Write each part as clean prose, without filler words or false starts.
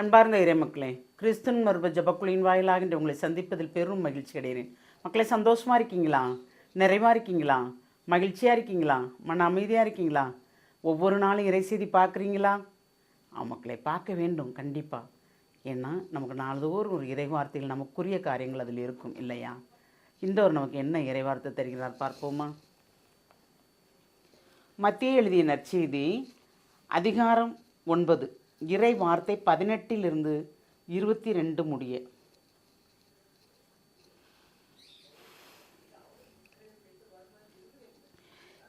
அன்பார்ந்த இறைமக்களே, கிறிஸ்துவின் மறுப ஜபக்குழியின் வாயிலாக இன்று உங்களை சந்திப்பதில் பெரும் மகிழ்ச்சி அடைகிறேன். மக்களே, சந்தோஷமாக இருக்கீங்களா? நிறைவாக இருக்கீங்களா? மகிழ்ச்சியாக இருக்கீங்களா? மன அமைதியாக இருக்கீங்களா? ஒவ்வொரு நாளும் இறை செய்தி பார்க்குறீங்களா? மக்களே, பார்க்க வேண்டும் கண்டிப்பாக. ஏன்னா நமக்கு நாள்தோறும் ஒரு இறை வார்த்தைகள் நமக்குரிய காரியங்கள் அதில் இருக்கும் இல்லையா? இந்த ஒரு நமக்கு என்ன இறை வார்த்தை தருகிறார் பார்ப்போமா? மத்தேயு எழுதிய நற்செய்தி அதிகாரம் 9, இறை வார்த்தை 18 22 முடிய.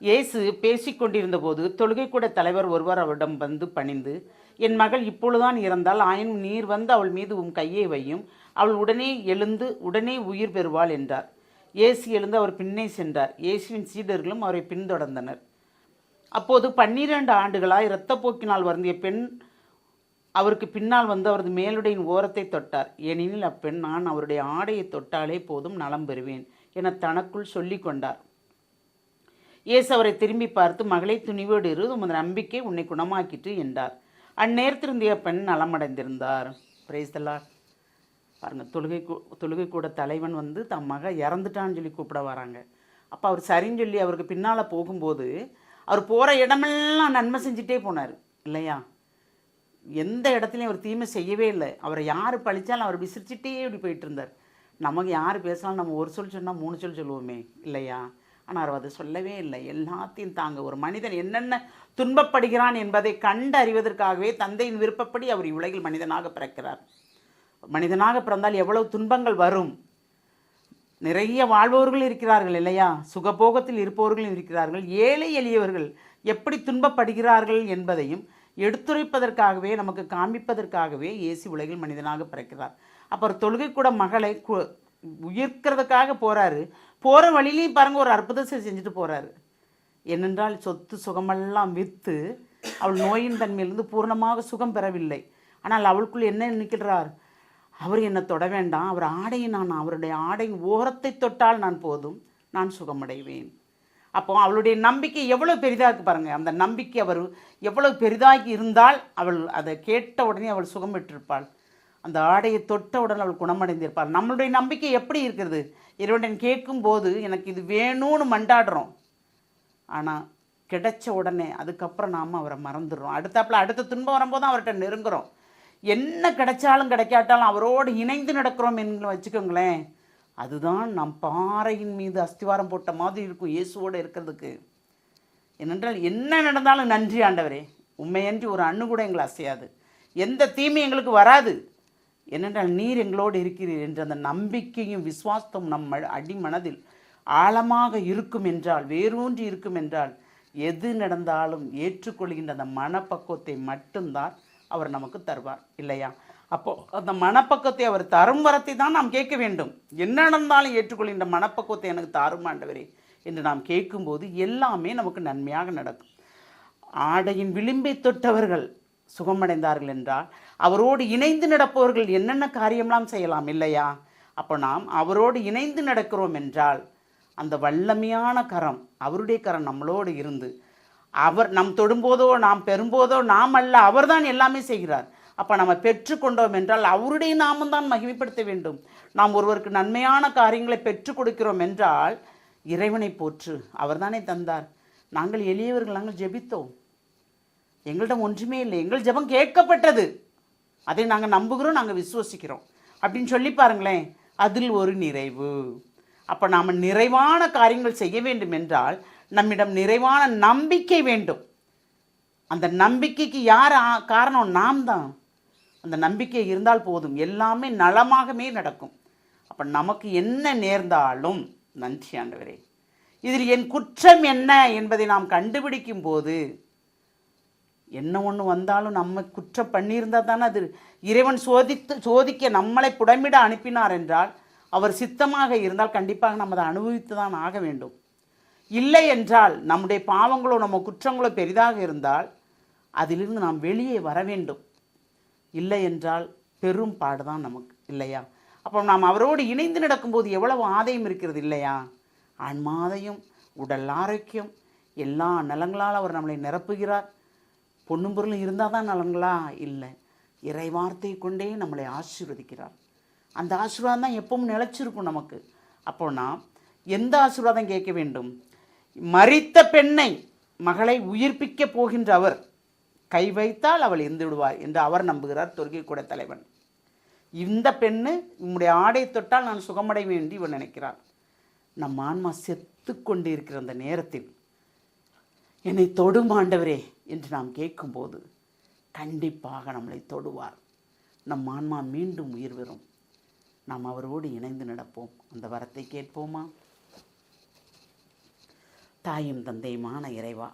இயேசு பேசிக்கொண்டிருந்த போது தொழுகை கூட தலைவர் ஒருவர் அவரிடம் வந்து பணிந்து, என் மகள் இப்பொழுதுதான் இறந்தால், ஆயினும் நீர் வந்து அவள் மீது உம் கையை வையும், அவள் உடனே எழுந்து உடனே உயிர் பெறுவாள் என்றார். இயேசு எழுந்து அவர் பின்னே சென்றார். இயேசுவின் சீடர்களும் அவரை பின்தொடர்ந்தனர். அப்போது 12 ஆண்டுகளாய் இரத்தப்போக்கினால் வருந்திய பெண் அவருக்கு பின்னால் வந்து அவரது மேலுடையின் ஓரத்தை தொட்டார். ஏனெனில் அப்பெண், நான் அவருடைய ஆடையை தொட்டாலே போதும் நலம் பெறுவேன் என தனக்குள் சொல்லி கொண்டார். இயேசு அவரை திரும்பி பார்த்து, மகளை, துணிவோடு இரு, உமது நம்பிக்கை உன்னை குணமாக்கிட்டு என்றார். அந்நேரத்திருந்திய பெண் நலமடைந்திருந்தார். Praise the Lord. பாருங்கள், தொழுகை கூட தலைவன் வந்து தம் மக இறந்துட்டான்னு சொல்லி கூப்பிட வராங்க. அப்போ அவர் சரின்னு சொல்லி அவருக்கு பின்னால் போகும்போது அவர் போகிற இடமெல்லாம் நன்மை செஞ்சுட்டே போனார் இல்லையா? எந்த இடத்துலையும் அவர் தீமை செய்யவே இல்லை. அவரை யார் பழிச்சாலும் அவர் விசிரிச்சிட்டே இப்படி போயிட்டு இருந்தார். நமக்கு யார் பேசினாலும் நம்ம ஒரு சொல் சொன்னால் 3 சொல் சொல்லுவோமே இல்லையா? ஆனால் அவர் அதை சொல்லவே இல்லை. எல்லாத்தையும் தாங்க ஒரு மனிதன் என்னென்ன துன்பப்படுகிறான் என்பதை கண்டு அறிவதற்காகவே தந்தையின் விருப்பப்படி அவர் இவ்வுலகில் மனிதனாக பிறக்கிறார். மனிதனாக பிறந்தால் எவ்வளவு துன்பங்கள் வரும். நிறைய வாழ்பவர்கள் இருக்கிறார்கள் இல்லையா? சுகபோகத்தில் இருப்பவர்களும் இருக்கிறார்கள். ஏழை எளியவர்கள் எப்படி துன்பப்படுகிறார்கள் என்பதையும் எடுத்துரைப்பதற்காகவே, நமக்கு காண்பிப்பதற்காகவே இயேசு உலகில் மனிதனாக பிறக்கிறார். அப்புறம் தொழுகை கூட மகளை உயிர்க்கிறதுக்காக போகிறாரு. போகிற வழியிலையும் பாருங்கள், ஒரு அற்புதத்தை செஞ்சுட்டு போகிறாரு. ஏனென்றால் சொத்து சுகமெல்லாம் விற்று அவள் நோயின் தன்மையிலிருந்து பூர்ணமாக சுகம் பெறவில்லை. ஆனால் அவளுக்குள் என்ன நினைக்கிறார்? அவர் என்னை தொட வேண்டாம், அவர் ஆடையை அவருடைய ஆடையின் ஓரத்தை தொட்டால் நான் போதும், நான் சுகமடைவேன். அப்போ அவளுடைய நம்பிக்கை எவ்வளோ பெரிதாக இருக்குது பாருங்கள். அந்த நம்பிக்கை அவர் எவ்வளவு பெரிதாகி இருந்தால் அவள் அதை கேட்ட உடனே அவள் சுகம் பெற்றிருப்பாள். அந்த ஆடையை தொட்ட உடனே அவள் குணமடைந்திருப்பாள். நம்மளுடைய நம்பிக்கை எப்படி இருக்கிறது? இறைவன் கேட்கும்போது எனக்கு இது வேணும்னு மண்டாடுறோம், ஆனால் கிடைச்ச உடனே அதுக்கப்புறம் நாம் அவரை மறந்துடுறோம். அடுத்த துன்பம் வரும்போது தான் அவர்கிட்ட நெருங்குறோம். என்ன கிடைச்சாலும் கிடைக்காட்டாலும் அவரோடு இணைந்து நடக்கிறோம் என்று வச்சுக்கோங்களேன். அதுதான் நம் பாறையின் மீது அஸ்திவாரம் போட்ட மாதிரி இருக்கும் இயேசுவோடு இருக்கிறதுக்கு. ஏனென்றால் என்ன நடந்தாலும் நன்றி ஆண்டவரே, உண்மையன்றி ஒரு அண்ணு கூட எங்களை அசையாது, எந்த தீமை எங்களுக்கு வராது, ஏனென்றால் நீர் எங்களோடு இருக்கிறீர் என்ற அந்த நம்பிக்கையும் விசுவாசமும் நம் அடிமனதில் ஆழமாக இருக்கும் என்றால், வேரூன்றி இருக்கும் என்றால், எது நடந்தாலும் ஏற்றுக்கொள்கின்ற அந்த மனப்பக்குவத்தை மட்டும்தான் அவர் நமக்கு தருவார் இல்லையா? அப்போது அந்த மனப்பக்குவத்தை அவர் தரும் வரத்தை தான் நாம் கேட்க வேண்டும். என்ன நடந்தாலும் ஏற்றுக்கொள்கின்ற மனப்பக்குவத்தை எனக்கு தாரும் ஆண்டவரே என்று நாம் கேட்கும்போது எல்லாமே நமக்கு நன்மையாக நடக்கும். ஆடையின் விளிம்பை தொட்டவர்கள் சுகமடைந்தார்கள் என்றால், அவரோடு இணைந்து நடப்பவர்கள் என்னென்ன காரியம்லாம் செய்யலாம் இல்லையா? அப்போ நாம் அவரோடு இணைந்து நடக்கிறோம் என்றால் அந்த வல்லமையான கரம், அவருடைய கரம் நம்மளோடு இருந்து, அவர் நம் தொடும்போதோ நாம் பெறும்போதோ நாம் அல்ல, அவர் தான் எல்லாமே செய்கிறார். அப்போ நம்ம பெற்றுக்கொண்டோம் என்றால் அவருடைய நாமம் தான் மகிமைப்படுத்த வேண்டும். நாம் ஒருவருக்கு நன்மையான காரியங்களை பெற்றுக் கொடுக்கிறோம் என்றால் இறைவனை போற்று, அவர் தானே தந்தார். நாங்கள் எளியவர்கள், நாங்கள் ஜெபித்தோம், எங்களிடம் ஒன்றுமே இல்லை, எங்கள் ஜெபம் கேட்கப்பட்டது, அதை நாங்கள் நம்புகிறோம், நாங்கள் விசுவசிக்கிறோம் அப்படின்னு சொல்லி பாருங்களேன், அதில் ஒரு நிறைவு. அப்போ நாம் நிறைவான காரியங்கள் செய்ய வேண்டும் என்றால் நம்மிடம் நிறைவான நம்பிக்கை வேண்டும். அந்த நம்பிக்கைக்கு யார் காரணம்? நாம் தான். அந்த நம்பிக்கை இருந்தால் போதும், எல்லாமே நலமாகவே நடக்கும். அப்போ நமக்கு என்ன நேர்ந்தாலும் நன்றி ஆண்டவரே, இதில் என் குற்றம் என்ன என்பதை நாம் கண்டுபிடிக்கும் போது, என்ன ஒன்று வந்தாலும் நம்ம குற்றம் பண்ணியிருந்தால் தானே அது இறைவன் சோதிக்க நம்மளை புடமிட அனுப்பினார் என்றால், அவர் சித்தமாக இருந்தால் கண்டிப்பாக நம்ம அதை அனுபவித்து தான் ஆக வேண்டும். இல்லை என்றால், நம்முடைய பாவங்களோ நம்ம குற்றங்களோ பெரிதாக இருந்தால் அதிலிருந்து நாம் வெளியே வர வேண்டும். இல்லை என்றால் பெரும் பாடுதான் நமக்கு இல்லையா? அப்போ நாம் அவரோடு இணைந்து நடக்கும்போது எவ்வளவு ஆதாயம் இருக்கிறது இல்லையா? ஆன்மாதையும் உடல் ஆரோக்கியம் எல்லா நலங்களால் அவர் நம்மளை நிரப்புகிறார். பொண்ணும் பொருளும் இருந்தால் தான் நலங்களா? இல்லை, இறைவார்த்தை கொண்டே நம்மளை ஆசீர்வதிக்கிறார். அந்த ஆசீர்வாதம் தான் எப்பவும் நிலைச்சிருக்கும் நமக்கு. அப்போ நாம் எந்த ஆசீர்வாதம் கேட்க வேண்டும்? மரித்த பெண்ணை மகளை உயிர்ப்பிக்கப் போகின்ற அவர் கை வைத்தால் அவள் இருந்து விடுவாள் என்று அவர் நம்புகிறார் தொழுகை கூட தலைவன். இந்த பெண்ணு உம்முடைய ஆடை தொட்டால் நான் சுகமடைவேன் என்று இவன் நினைக்கிறார். நம் ஆன்மா செத்து கொண்டு இருக்கிற அந்த நேரத்தில் என்னை தொடும் ஆண்டவரே என்று நாம் கேட்கும்போது கண்டிப்பாக நம்மளை தொடுவார். நம் ஆன்மா மீண்டும் உயிர் பெறும். நாம் அவரோடு இணைந்து நடப்போம். அந்த வரத்தை கேட்போமா? தாயும் தந்தையுமான இறைவா,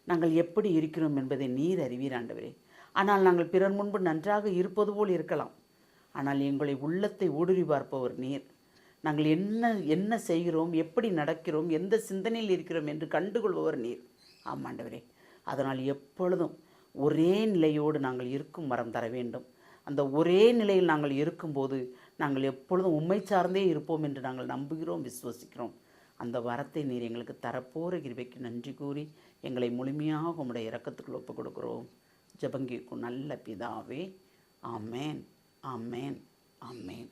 நாங்கள் எப்படி இருக்கிறோம் என்பதை நீர் அறிவீர் ஆண்டவரே. ஆனால் நாங்கள் பிறர் முன்பு நன்றாக இருப்பது போல் இருக்கலாம். ஆனால் எங்களை உள்ளத்தை ஊடுருவி பார்ப்பவர் நீர். நாங்கள் என்ன செய்கிறோம், எப்படி நடக்கிறோம், எந்த சிந்தனையில் இருக்கிறோம் என்று கண்டுகொள்பவர் நீர். ஆமாண்டவரே, அதனால் எப்பொழுதும் ஒரே நிலையோடு நாங்கள் இருக்கும் வரம் தர வேண்டும். அந்த ஒரே நிலையில் நாங்கள் இருக்கும்போது நாங்கள் எப்பொழுதும் உம்மை சார்ந்தே இருப்போம் என்று நாங்கள் நம்புகிறோம், விசுவசிக்கிறோம். அந்த வரத்தை நீர் எங்களுக்கு தரப்போகிற கிருபைக்கு நன்றி கூறி எங்களை முழுமையாக உம்முடைய இரக்கத்துக்குள் ஒப்புக் கொடுக்கிறோம். ஜெபங்கேக்கும் நல்ல பிதாவே. ஆமேன், ஆமேன், ஆமேன்.